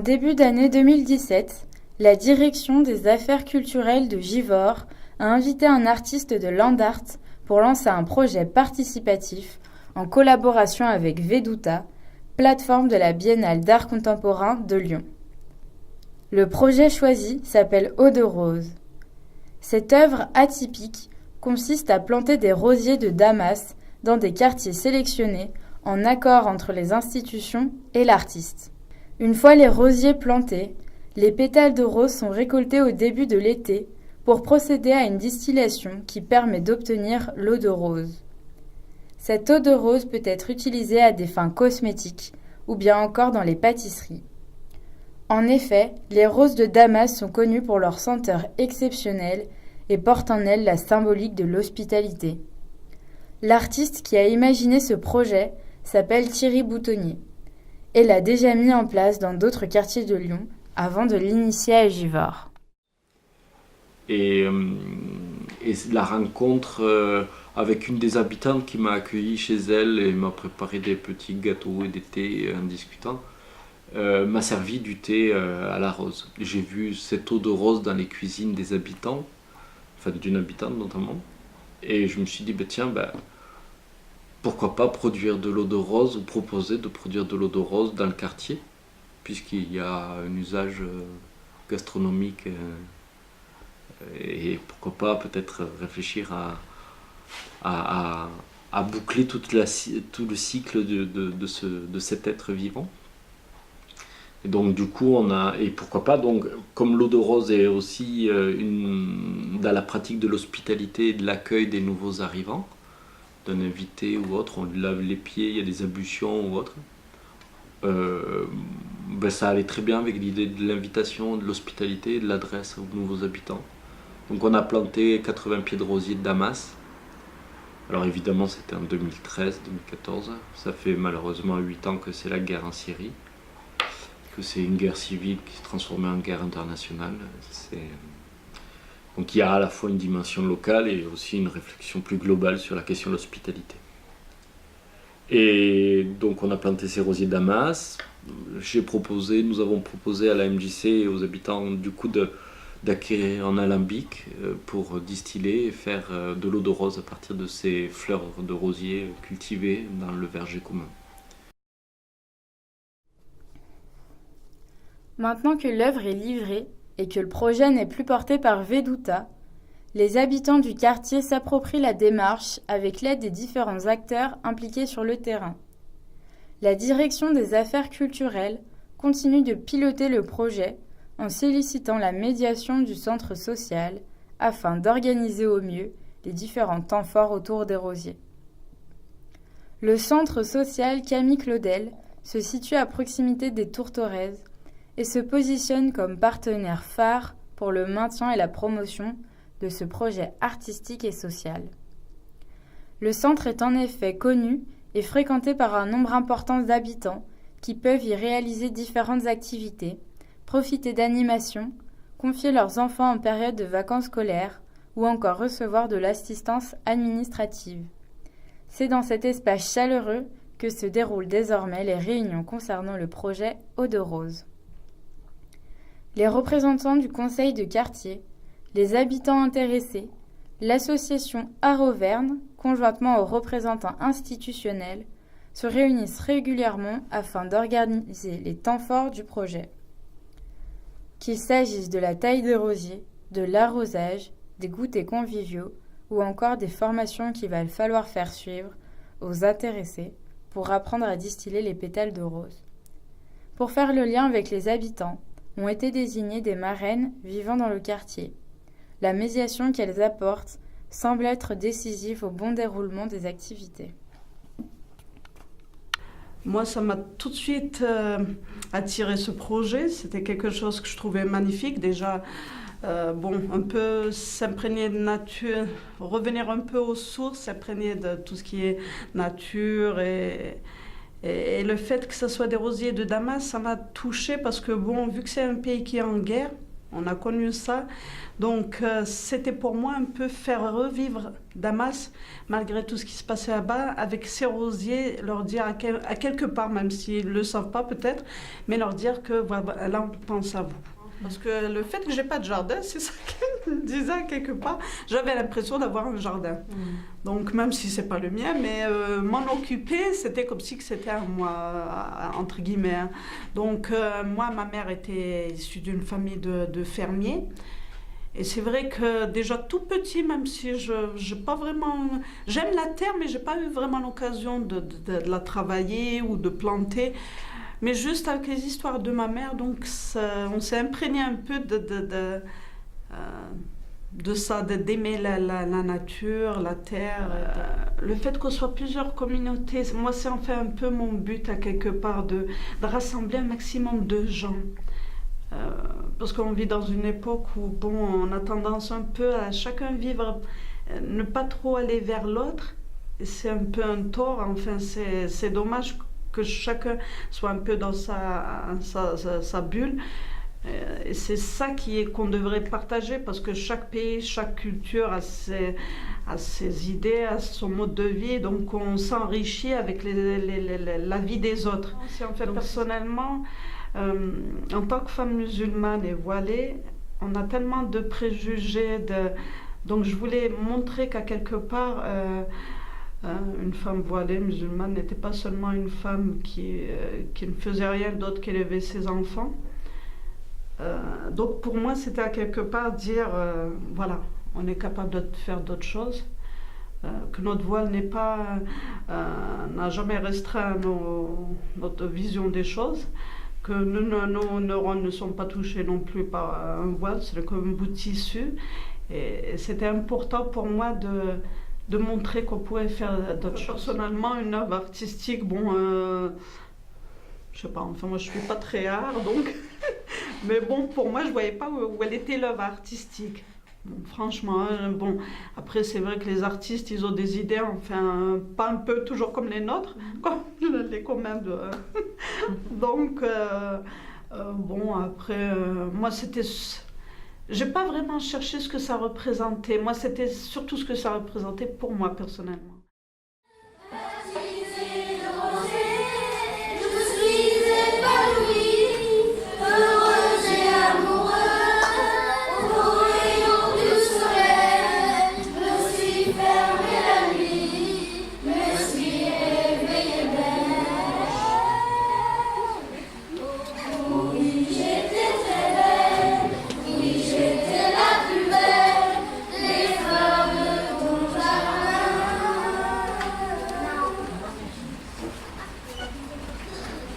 début d'année 2017, la direction des affaires culturelles de Givors a invité un artiste de land art pour lancer un projet participatif en collaboration avec Veduta, plateforme de la Biennale d'art contemporain de Lyon. Le projet choisi s'appelle Eau de rose. Cette œuvre atypique consiste à planter des rosiers de Damas dans des quartiers sélectionnés en accord entre les institutions et l'artiste. Une fois les rosiers plantés, les pétales de rose sont récoltés au début de l'été pour procéder à une distillation qui permet d'obtenir l'eau de rose. Cette eau de rose peut être utilisée à des fins cosmétiques ou bien encore dans les pâtisseries. En effet, les roses de Damas sont connues pour leur senteur exceptionnelle et portent en elles la symbolique de l'hospitalité. L'artiste qui a imaginé ce projet s'appelle Thierry Boutonnier et l'a déjà mis en place dans d'autres quartiers de Lyon avant de l'initier à Givors. Et la rencontre avec une des habitantes qui m'a accueilli chez elle et m'a préparé des petits gâteaux et des thés en discutant, m'a servi du thé à la rose. J'ai vu cette eau de rose dans les cuisines des habitants, enfin d'une habitante notamment, et je me suis dit, pourquoi pas produire de l'eau de rose ou proposer de produire de l'eau de rose dans le quartier, puisqu'il y a un usage gastronomique et pourquoi pas peut-être réfléchir à boucler tout le cycle de cet être vivant. Et donc du coup et pourquoi pas, donc comme l'eau de rose est aussi dans la pratique de l'hospitalité et de l'accueil des nouveaux arrivants, d'un invité ou autre, on lui lave les pieds, il y a des ablutions ou autre. Ça allait très bien avec l'idée de l'invitation, de l'hospitalité et de l'adresse aux nouveaux habitants. Donc on a planté 80 pieds de rosiers de Damas. Alors évidemment c'était en 2013-2014, ça fait malheureusement 8 ans que c'est la guerre en Syrie, que c'est une guerre civile qui s'est transformée en guerre internationale. Donc il y a à la fois une dimension locale et aussi une réflexion plus globale sur la question de l'hospitalité. Et donc on a planté ces rosiers de Damas. Nous avons proposé à la MJC et aux habitants du coup d'acquérir un alambic pour distiller et faire de l'eau de rose à partir de ces fleurs de rosier cultivées dans le verger commun. Maintenant que l'œuvre est livrée et que le projet n'est plus porté par Veduta, les habitants du quartier s'approprient la démarche avec l'aide des différents acteurs impliqués sur le terrain. La direction des affaires culturelles continue de piloter le projet en sollicitant la médiation du centre social afin d'organiser au mieux les différents temps forts autour des rosiers. Le centre social Camille Claudel se situe à proximité des Tourterèses et se positionne comme partenaire phare pour le maintien et la promotion de ce projet artistique et social. Le centre est en effet connu et fréquenté par un nombre important d'habitants qui peuvent y réaliser différentes activités, profiter d'animations, confier leurs enfants en période de vacances scolaires ou encore recevoir de l'assistance administrative. C'est dans cet espace chaleureux que se déroulent désormais les réunions concernant le projet Eau de rose. Les représentants du conseil de quartier, les habitants intéressés, l'association Art Auvergne, conjointement aux représentants institutionnels, se réunissent régulièrement afin d'organiser les temps forts du projet. Qu'il s'agisse de la taille des rosiers, de l'arrosage, des goûters conviviaux ou encore des formations qu'il va falloir faire suivre aux intéressés pour apprendre à distiller les pétales de rose. Pour faire le lien avec les habitants, ont été désignées des marraines vivant dans le quartier. La médiation qu'elles apportent semble être décisive au bon déroulement des activités. Moi, ça m'a tout de suite attiré ce projet. C'était quelque chose que je trouvais magnifique. Déjà, un peu s'imprégner de nature, revenir un peu aux sources, s'imprégner de tout ce qui est nature et le fait que ce soit des rosiers de Damas, ça m'a touchée parce que vu que c'est un pays qui est en guerre, On a connu ça. Donc, c'était pour moi un peu faire revivre Damas, malgré tout ce qui se passait là-bas, avec ces rosiers, leur dire à quelque part, même s'ils ne le savent pas peut-être, mais leur dire que voilà, là, on pense à vous. Parce que le fait que j'ai pas de jardin, c'est ça qu'elle me disait quelque part. J'avais l'impression d'avoir un jardin. Donc même si c'est pas le mien, mais m'en occuper, c'était comme si que c'était à moi, entre guillemets. Hein. Donc moi, ma mère était issue d'une famille de fermiers. Et c'est vrai que déjà tout petit, même si je pas vraiment... J'aime la terre, mais j'ai pas eu vraiment l'occasion de la travailler ou de planter. Mais juste avec les histoires de ma mère, donc on s'est imprégné un peu de ça, d'aimer la nature, la terre. Le fait qu'on soit plusieurs communautés, moi c'est en fait un peu mon but à quelque part de rassembler un maximum de gens. Parce qu'on vit dans une époque où bon, on a tendance un peu à chacun vivre, ne pas trop aller vers l'autre. Et c'est un peu un tort, enfin c'est dommage que chacun soit un peu dans sa bulle. Et c'est ça qu'on devrait partager parce que chaque pays, chaque culture a ses idées, a son mode de vie, donc on s'enrichit avec la vie des autres. Si en fait, personnellement, en tant que femme musulmane et voilée, on a tellement de préjugés, donc je voulais montrer qu'à quelque part, une femme voilée musulmane n'était pas seulement une femme qui ne faisait rien d'autre qu'élever ses enfants. Donc pour moi, c'était à quelque part dire, voilà, on est capable de faire d'autres choses, que notre voile n'a jamais restreint notre vision des choses, que nos neurones ne sont pas touchés non plus par un voile, c'est comme un bout de tissu. Et c'était important pour moi de montrer qu'on pouvait faire d'autres choses. Personnellement, une œuvre artistique, bon, je sais pas, enfin moi je suis pas très art, donc, mais bon, pour moi je voyais pas où elle était l'œuvre artistique. Bon, franchement, bon, après c'est vrai que les artistes, ils ont des idées, enfin, pas un peu toujours comme les nôtres, comme les communs de... Donc, bon, après, moi c'était... J'ai pas vraiment cherché ce que ça représentait. Moi, c'était surtout ce que ça représentait pour moi personnellement.